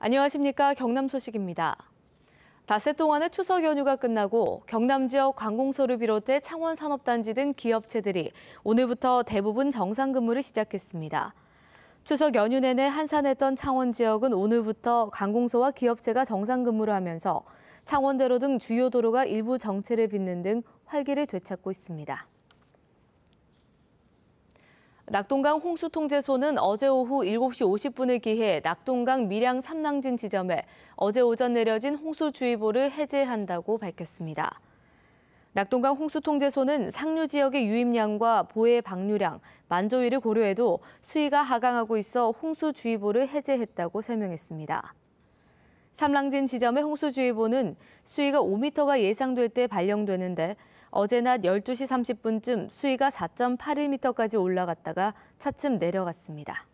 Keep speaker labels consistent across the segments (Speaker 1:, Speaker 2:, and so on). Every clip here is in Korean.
Speaker 1: 안녕하십니까. 경남 소식입니다. 닷새 동안의 추석 연휴가 끝나고 경남 지역 관공서를 비롯해 창원 산업단지 등 기업체들이 오늘부터 대부분 정상 근무를 시작했습니다. 추석 연휴 내내 한산했던 창원 지역은 오늘부터 관공서와 기업체가 정상 근무를 하면서 창원대로 등 주요 도로가 일부 정체를 빚는 등 활기를 되찾고 있습니다. 낙동강 홍수통제소는 어제 오후 7시 50분을 기해 낙동강 밀양 삼랑진 지점에 어제 오전 내려진 홍수주의보를 해제한다고 밝혔습니다. 낙동강 홍수통제소는 상류 지역의 유입량과 보해 방류량, 만조위를 고려해도 수위가 하강하고 있어 홍수주의보를 해제했다고 설명했습니다. 삼랑진 지점의 홍수주의보는 수위가 5m가 예상될 때 발령되는데 어제 낮 12시 30분쯤 수위가 4.81m까지 올라갔다가 차츰 내려갔습니다.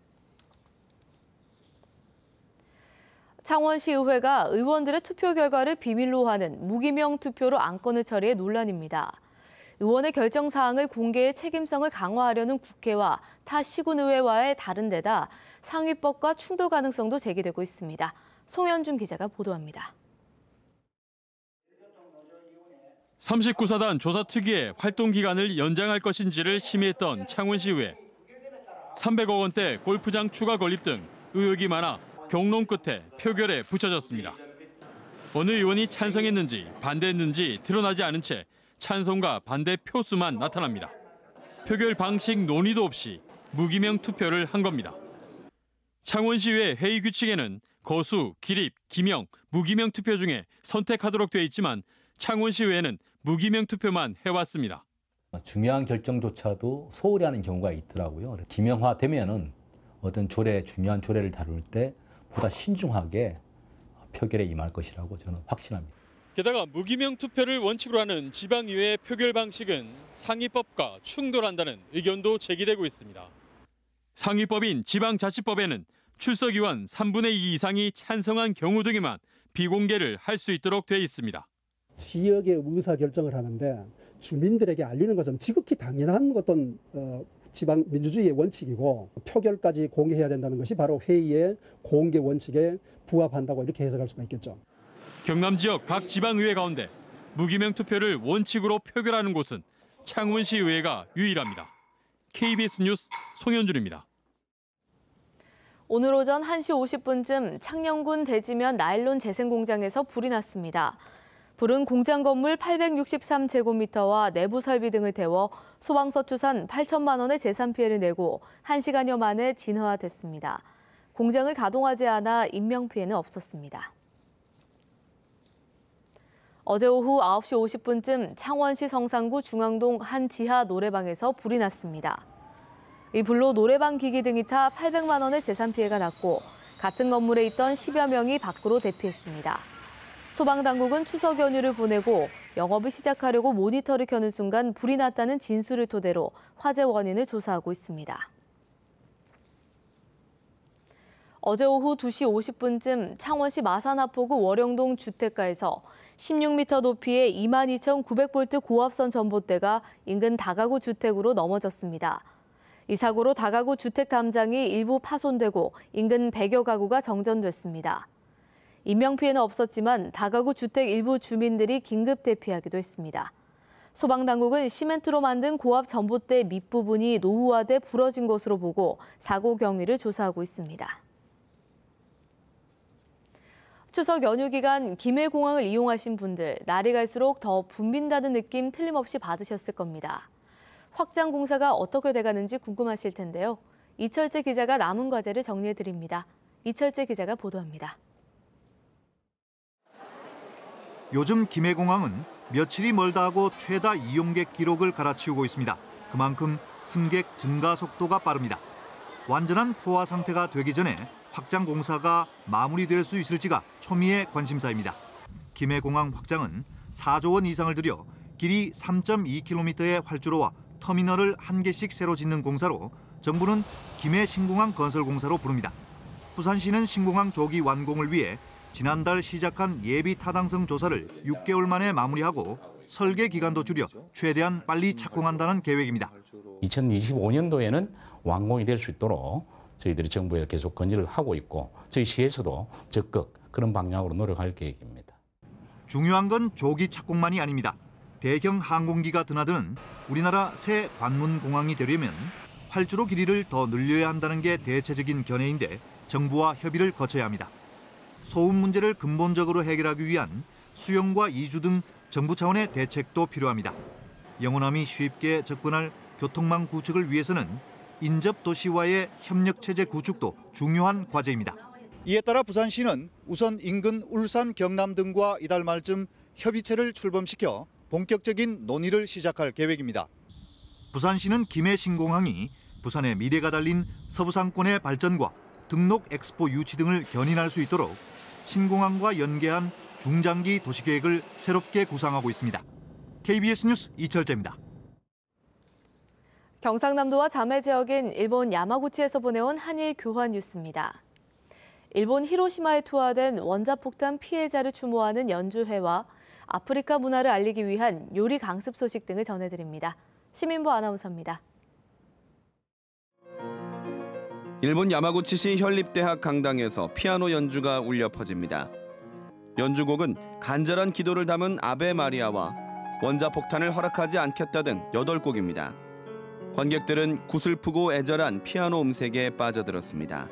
Speaker 1: 창원시의회가 의원들의 투표 결과를 비밀로 하는 무기명 투표로 안건을 처리해 논란입니다. 의원의 결정 사항을 공개해 책임성을 강화하려는 국회와 타 시군의회와의 다른 데다 상위법과 충돌 가능성도 제기되고 있습니다. 송현준 기자가 보도합니다.
Speaker 2: 39사단 조사특위의 활동 기간을 연장할 것인지를 심의했던 창원시의회. 300억 원대 골프장 추가 건립 등 의혹이 많아 경론 끝에 표결에 붙여졌습니다. 어느 의원이 찬성했는지 반대했는지 드러나지 않은 채 찬성과 반대 표수만 나타납니다. 표결 방식 논의도 없이 무기명 투표를 한 겁니다. 창원시의회 회의 규칙에는 거수, 기립, 기명, 무기명 투표 중에 선택하도록 돼 있지만 창원시의회는 무기명 투표만 해왔습니다.
Speaker 3: 중요한 결정조차도 소홀히 하는 경우가 있더라고요. 기명화되면은 어떤 중요한 조례를 다룰 때 보다 신중하게 표결에 임할 것이라고 저는 확신합니다.
Speaker 2: 게다가 무기명 투표를 원칙으로 하는 지방의회 표결 방식은 상위법과 충돌한다는 의견도 제기되고 있습니다. 상위법인 지방자치법에는 출석의원 3분의 2 이상이 찬성한 경우 등에만 비공개를 할 수 있도록 돼 있습니다.
Speaker 4: 지역의 의사결정을 하는데 주민들에게 알리는 것은 지극히 당연한 어떤 지방 민주주의의 원칙이고 표결까지 공개해야 된다는 것이 바로 회의의 공개 원칙에 부합한다고 이렇게 해석할 수가 있겠죠.
Speaker 2: 경남 지역 각 지방의회 가운데 무기명 투표를 원칙으로 표결하는 곳은 창원시의회가 유일합니다. KBS 뉴스 송현준입니다.
Speaker 1: 오늘 오전 1시 50분쯤 창녕군 대지면 나일론 재생공장에서 불이 났습니다. 불은 공장 건물 863제곱미터와 내부 설비 등을 태워 소방서 추산 8천만 원의 재산 피해를 내고 1시간여 만에 진화됐습니다. 공장을 가동하지 않아 인명피해는 없었습니다. 어제 오후 9시 50분쯤 창원시 성산구 중앙동 한 지하 노래방에서 불이 났습니다. 이 불로 노래방 기기 등이 타 800만 원의 재산 피해가 났고 같은 건물에 있던 10여 명이 밖으로 대피했습니다. 소방당국은 추석 연휴를 보내고 영업을 시작하려고 모니터를 켜는 순간 불이 났다는 진술을 토대로 화재 원인을 조사하고 있습니다. 어제 오후 2시 50분쯤 창원시 마산하포구 월영동 주택가에서 16m 높이의 22,900V 고압선 전봇대가 인근 다가구 주택으로 넘어졌습니다. 이 사고로 다가구 주택 담장이 일부 파손되고 인근 100여 가구가 정전됐습니다. 인명피해는 없었지만 다가구 주택 일부 주민들이 긴급 대피하기도 했습니다. 소방당국은 시멘트로 만든 고압 전봇대 밑부분이 노후화돼 부러진 것으로 보고 사고 경위를 조사하고 있습니다. 추석 연휴 기간 김해공항을 이용하신 분들 날이 갈수록 더 붐빈다는 느낌 틀림없이 받으셨을 겁니다. 확장 공사가 어떻게 돼가는지 궁금하실 텐데요. 이철재 기자가 남은 과제를 정리해드립니다. 이철재 기자가 보도합니다.
Speaker 5: 요즘 김해공항은 며칠이 멀다 하고 최다 이용객 기록을 갈아치우고 있습니다. 그만큼 승객 증가 속도가 빠릅니다. 완전한 포화 상태가 되기 전에 확장 공사가 마무리될 수 있을지가 초미의 관심사입니다. 김해공항 확장은 4조 원 이상을 들여 길이 3.2km의 활주로와 터미널을 1개씩 새로 짓는 공사로 정부는 김해 신공항 건설 공사로 부릅니다. 부산시는 신공항 조기 완공을 위해 지난달 시작한 예비 타당성 조사를 6개월 만에 마무리하고 설계 기간도 줄여 최대한 빨리 착공한다는 계획입니다.
Speaker 6: 2025년도에는 완공이 될 수 있도록 저희들이 정부에 계속 건의를 하고 있고 저희 시에서도 적극 그런 방향으로 노력할 계획입니다.
Speaker 5: 중요한 건 조기 착공만이 아닙니다. 대형 항공기가 드나드는 우리나라 새 관문공항이 되려면 활주로 길이를 더 늘려야 한다는 게 대체적인 견해인데 정부와 협의를 거쳐야 합니다. 소음 문제를 근본적으로 해결하기 위한 수용과 이주 등 정부 차원의 대책도 필요합니다. 영호남이 쉽게 접근할 교통망 구축을 위해서는 인접 도시와의 협력체제 구축도 중요한 과제입니다. 이에 따라 부산시는 우선 인근 울산, 경남 등과 이달 말쯤 협의체를 출범시켜 본격적인 논의를 시작할 계획입니다. 부산시는 김해 신공항이 부산의 미래가 달린 서부상권의 발전과 등록 엑스포 유치 등을 견인할 수 있도록 신공항과 연계한 중장기 도시계획을 새롭게 구상하고 있습니다. KBS 뉴스 이철재입니다.
Speaker 1: 경상남도와 자매 지역인 일본 야마구치에서 보내온 한일 교환 뉴스입니다. 일본 히로시마에 투하된 원자폭탄 피해자를 추모하는 연주회와 아프리카 문화를 알리기 위한 요리 강습 소식 등을 전해드립니다. 시민보 아나운서입니다.
Speaker 7: 일본 야마구치시 현립대학 강당에서 피아노 연주가 울려 퍼집니다. 연주곡은 간절한 기도를 담은 아베 마리아와 원자폭탄을 허락하지 않겠다 등 8곡입니다. 관객들은 구슬프고 애절한 피아노 음색에 빠져들었습니다.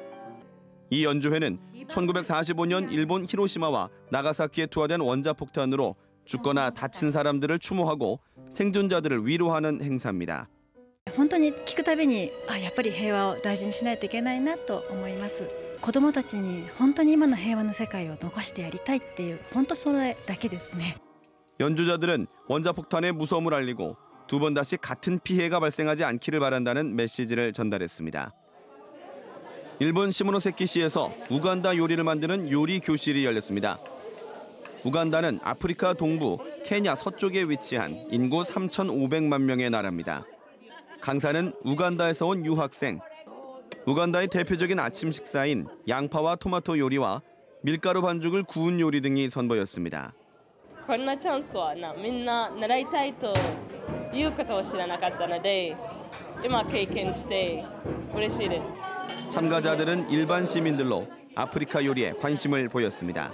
Speaker 7: 이 연주회는 1945년 일본 히로시마와 나가사키에 투하된 원자폭탄으로 죽거나 다친 사람들을 추모하고 생존자들을 위로하는 행사입니다.
Speaker 8: 本当に聞くたびにやっぱり平和を大事にしないといけないなと思います。子どもたちに本当に今の平和の世界を残してやりたいっていう本当それだけですね。
Speaker 7: 연주자들은 원자폭탄의 무서움을 알리고 두 번 다시 같은 피해가 발생하지 않기를 바란다는 메시지를 전달했습니다. 일본 시모노세키시에서 우간다 요리를 만드는 요리 교실이 열렸습니다. 우간다는 아프리카 동부 케냐 서쪽에 위치한 인구 3,500만 명의 나라입니다. 강사는 우간다에서 온 유학생. 우간다의 대표적인 아침 식사인 양파와 토마토 요리와 밀가루 반죽을 구운 요리 등이 선보였습니다.
Speaker 9: こんなチャンスはみんな習いたいということを知らなかったので今経験して嬉しいです。
Speaker 7: 참가자들은 일반 시민들로 아프리카 요리에 관심을 보였습니다.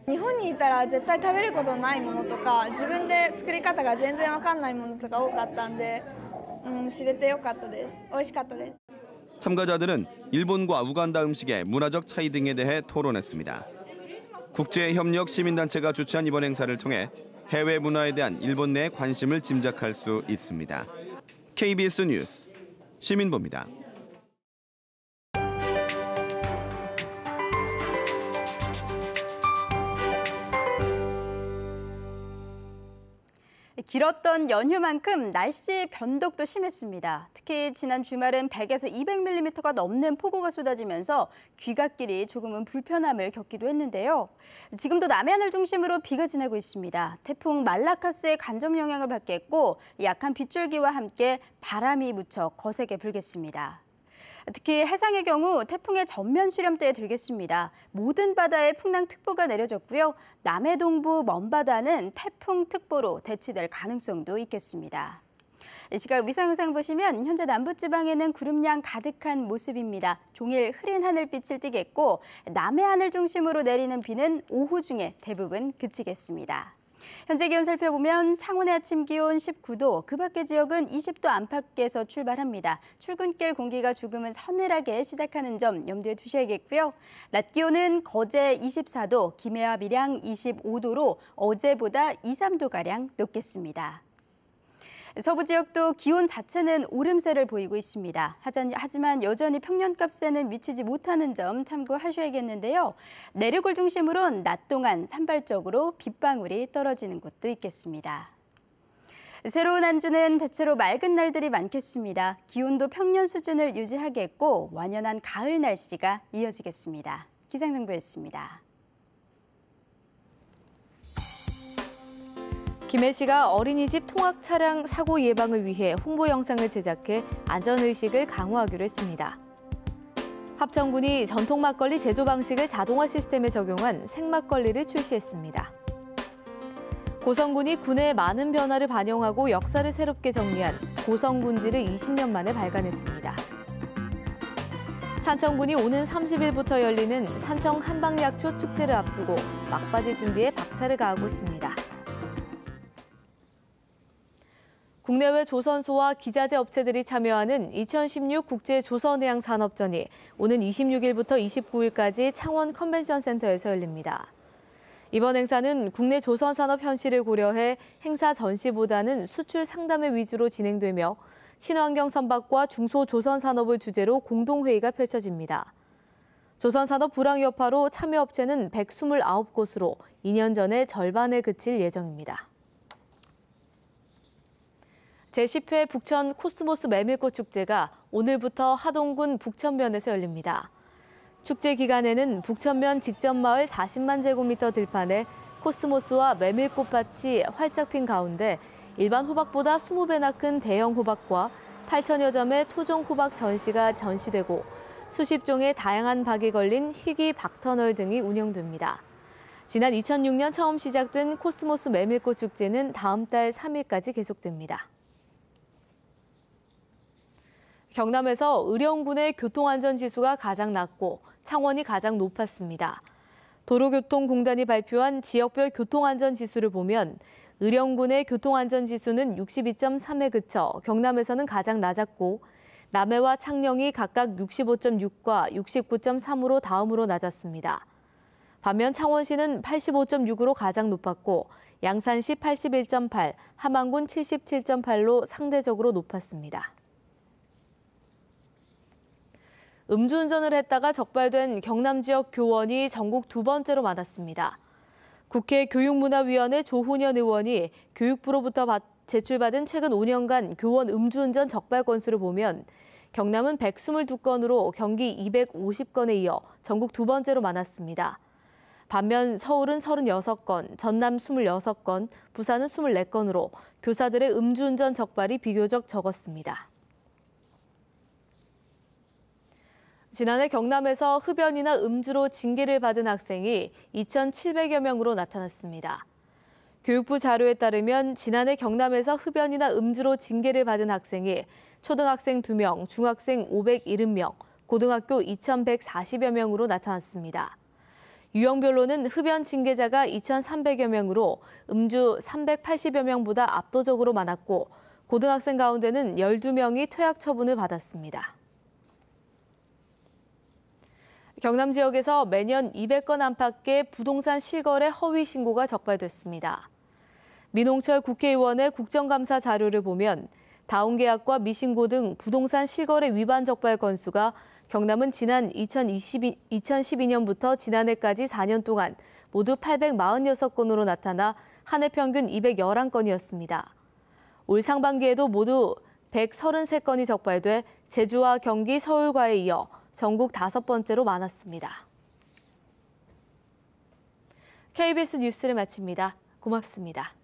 Speaker 10: 日本にいたら絶対食べることないものとか自分で作り方が全然わかんないものとか多かったんで、知れてよかったです。美味しかったです。
Speaker 7: 참가자들은 일본과 우간다 음식의 문화적 차이 등에 대해 토론했습니다. 국제협력 시민단체가 주최한 이번 행사를 통해 해외 문화에 대한 일본 내의 관심을 짐작할 수 있습니다. KBS 뉴스 시민보입니다.
Speaker 11: 길었던 연휴만큼 날씨 변덕도 심했습니다. 특히 지난 주말은 100에서 200mm가 넘는 폭우가 쏟아지면서 귀갓길이 조금은 불편함을 겪기도 했는데요. 지금도 남해안을 중심으로 비가 지나고 있습니다. 태풍 말라카스의 간접 영향을 받겠고 약한 빗줄기와 함께 바람이 무척 거세게 불겠습니다. 특히 해상의 경우 태풍의 전면 수렴대에 들겠습니다. 모든 바다에 풍랑특보가 내려졌고요. 남해 동부 먼바다는 태풍특보로 대치될 가능성도 있겠습니다. 이 시각 위성 영상 보시면 현재 남부지방에는 구름량 가득한 모습입니다. 종일 흐린 하늘빛을 띠겠고 남해안을 중심으로 내리는 비는 오후 중에 대부분 그치겠습니다. 현재 기온 살펴보면 창원의 아침 기온 19도, 그 밖의 지역은 20도 안팎에서 출발합니다. 출근길 공기가 조금은 서늘하게 시작하는 점 염두에 두셔야겠고요. 낮 기온은 거제 24도, 김해와 밀양 25도로 어제보다 2, 3도가량 높겠습니다. 서부 지역도 기온 자체는 오름세를 보이고 있습니다. 하지만 여전히 평년값에는 미치지 못하는 점 참고하셔야겠는데요. 내륙을 중심으로 낮 동안 산발적으로 빗방울이 떨어지는 곳도 있겠습니다. 새로운 한 주는 대체로 맑은 날들이 많겠습니다. 기온도 평년 수준을 유지하겠고 완연한 가을 날씨가 이어지겠습니다. 기상정보였습니다.
Speaker 1: 김해 씨가 어린이집 통학 차량 사고 예방을 위해 홍보 영상을 제작해 안전의식을 강화하기로 했습니다. 합천군이 전통 막걸리 제조 방식을 자동화 시스템에 적용한 생막걸리를 출시했습니다. 고성군이 군의 많은 변화를 반영하고 역사를 새롭게 정리한 고성군지를 20년 만에 발간했습니다. 산청군이 오는 30일부터 열리는 산청 한방약초 축제를 앞두고 막바지 준비에 박차를 가하고 있습니다. 국내외 조선소와 기자재 업체들이 참여하는 2016 국제조선해양산업전이 오는 26일부터 29일까지 창원 컨벤션센터에서 열립니다. 이번 행사는 국내 조선산업 현실을 고려해 행사 전시보다는 수출 상담회 위주로 진행되며 친환경 선박과 중소조선산업을 주제로 공동회의가 펼쳐집니다. 조선산업 불황 여파로 참여업체는 129곳으로 2년 전의 절반에 그칠 예정입니다. 제10회 북천 코스모스 메밀꽃 축제가 오늘부터 하동군 북천면에서 열립니다. 축제 기간에는 북천면 직전마을 40만 제곱미터 들판에 코스모스와 메밀꽃밭이 활짝 핀 가운데 일반 호박보다 20배나 큰 대형 호박과 8천여 점의 토종 호박 전시가 전시되고 수십 종의 다양한 박이 걸린 희귀 박터널 등이 운영됩니다. 지난 2006년 처음 시작된 코스모스 메밀꽃 축제는 다음 달 3일까지 계속됩니다. 경남에서 의령군의 교통안전지수가 가장 낮고 창원이 가장 높았습니다. 도로교통공단이 발표한 지역별 교통안전지수를 보면 의령군의 교통안전지수는 62.3에 그쳐 경남에서는 가장 낮았고 남해와 창녕이 각각 65.6과 69.3으로 다음으로 낮았습니다. 반면 창원시는 85.6으로 가장 높았고 양산시 81.8, 함안군 77.8로 상대적으로 높았습니다. 음주운전을 했다가 적발된 경남 지역 교원이 전국 두 번째로 많았습니다. 국회 교육문화위원회 조훈현 의원이 교육부로부터 제출받은 최근 5년간 교원 음주운전 적발 건수를 보면 경남은 122건으로 경기 250건에 이어 전국 두 번째로 많았습니다. 반면 서울은 36건, 전남 26건, 부산은 24건으로 교사들의 음주운전 적발이 비교적 적었습니다. 지난해 경남에서 흡연이나 음주로 징계를 받은 학생이 2,700여 명으로 나타났습니다. 교육부 자료에 따르면 지난해 경남에서 흡연이나 음주로 징계를 받은 학생이 초등학생 2명, 중학생 570명, 고등학교 2,140여 명으로 나타났습니다. 유형별로는 흡연 징계자가 2,300여 명으로 음주 380여 명보다 압도적으로 많았고 고등학생 가운데는 12명이 퇴학 처분을 받았습니다. 경남 지역에서 매년 200건 안팎의 부동산 실거래 허위 신고가 적발됐습니다. 민홍철 국회의원의 국정감사 자료를 보면 다운계약과 미신고 등 부동산 실거래 위반 적발 건수가 경남은 지난 2012년부터 지난해까지 4년 동안 모두 846건으로 나타나 한 해 평균 211건이었습니다. 올 상반기에도 모두 133건이 적발돼 제주와 경기, 서울과에 이어 전국 5번째로 많았습니다. KBS 뉴스를 마칩니다. 고맙습니다.